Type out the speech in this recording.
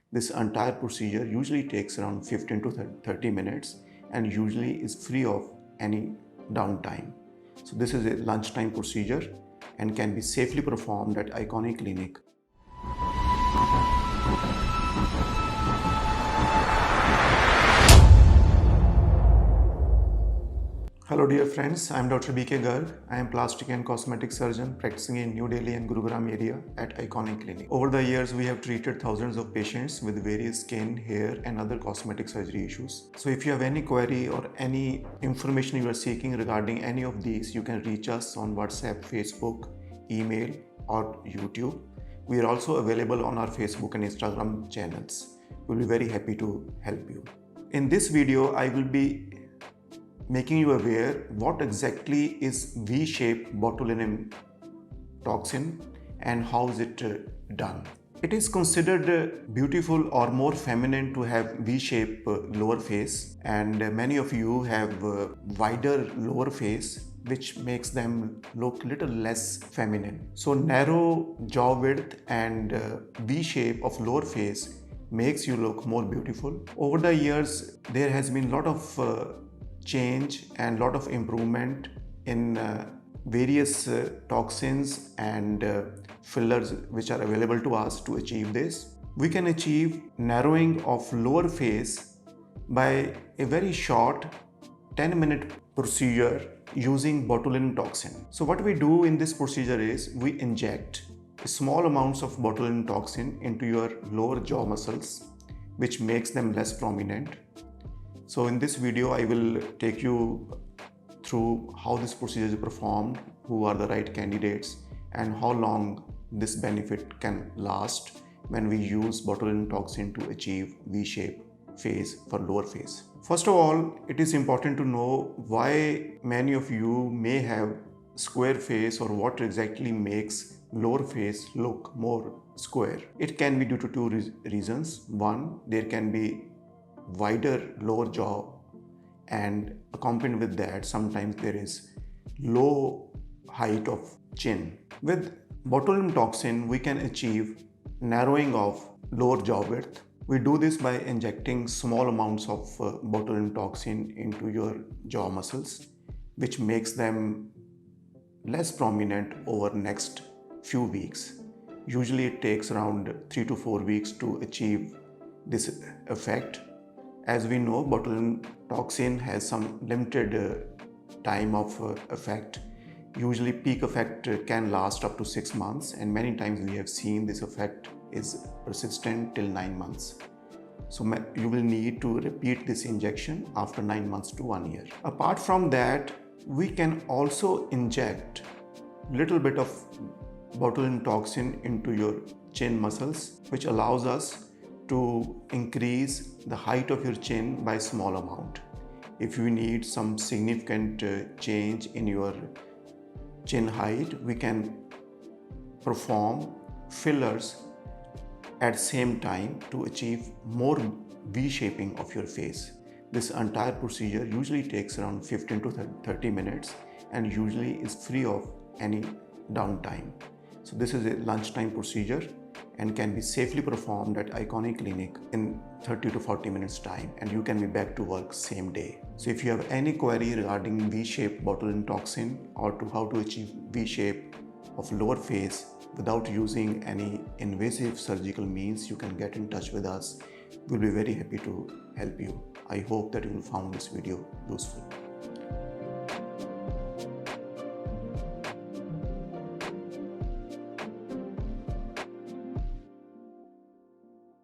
This entire procedure usually takes around 15 to 30 minutes and usually is free of any downtime. So this is a lunchtime procedure and can be safely performed at Iconic Clinic. Hello dear friends, I am Dr. B.K. Garg. I am plastic and cosmetic surgeon practicing in New Delhi and Gurugram area at Iconic Clinic. Over the years, we have treated thousands of patients with various skin, hair and other cosmetic surgery issues. So if you have any query or any information you are seeking regarding any of these, you can reach us on WhatsApp, Facebook, email or YouTube. We are also available on our Facebook and Instagram channels. We'll be very happy to help you. In this video, I will be making you aware what exactly is V-shaped botulinum toxin and how is it done. It is considered beautiful or more feminine to have V-shaped lower face, and many of you have wider lower face which makes them look little less feminine. So narrow jaw width and V-shape of lower face makes you look more beautiful. Over the years there has been a lot of change and lot of improvement in various toxins and fillers which are available to us to achieve this. We can achieve narrowing of lower face by a very short 10-minute procedure using botulinum toxin. So what we do in this procedure is we inject small amounts of botulinum toxin into your lower jaw muscles, which makes them less prominent. So in this video, I will take you through how this procedure is performed, who are the right candidates, and how long this benefit can last when we use botulinum toxin to achieve V-shaped face for lower face. First of all, it is important to know why many of you may have square face or what exactly makes lower face look more square. It can be due to two reasons. One, there can be wider lower jaw, and accompanied with that sometimes there is low height of chin. With botulinum toxin we can achieve narrowing of lower jaw width. We do this by injecting small amounts of botulinum toxin into your jaw muscles, which makes them less prominent over next few weeks. Usually it takes around 3 to 4 weeks to achieve this effect. As we know, botulinum toxin has some limited time of effect. Usually peak effect can last up to 6 months, and many times we have seen this effect is persistent till 9 months. So you will need to repeat this injection after 9 months to 1 year. Apart from that, we can also inject little bit of botulinum toxin into your chin muscles, which allows us to increase the height of your chin by a small amount. If you need some significant change in your chin height, we can perform fillers at same time to achieve more V-shaping of your face. This entire procedure usually takes around 15 to 30 minutes and usually is free of any downtime. So this is a lunchtime procedure and can be safely performed at Iconic Clinic in 30 to 40 minutes time, and you can be back to work same day. So if you have any query regarding V-shaped botulinum toxin or to how to achieve V-shape of lower face without using any invasive surgical means, you can get in touch with us. We'll be very happy to help you. I hope that you will find this video useful.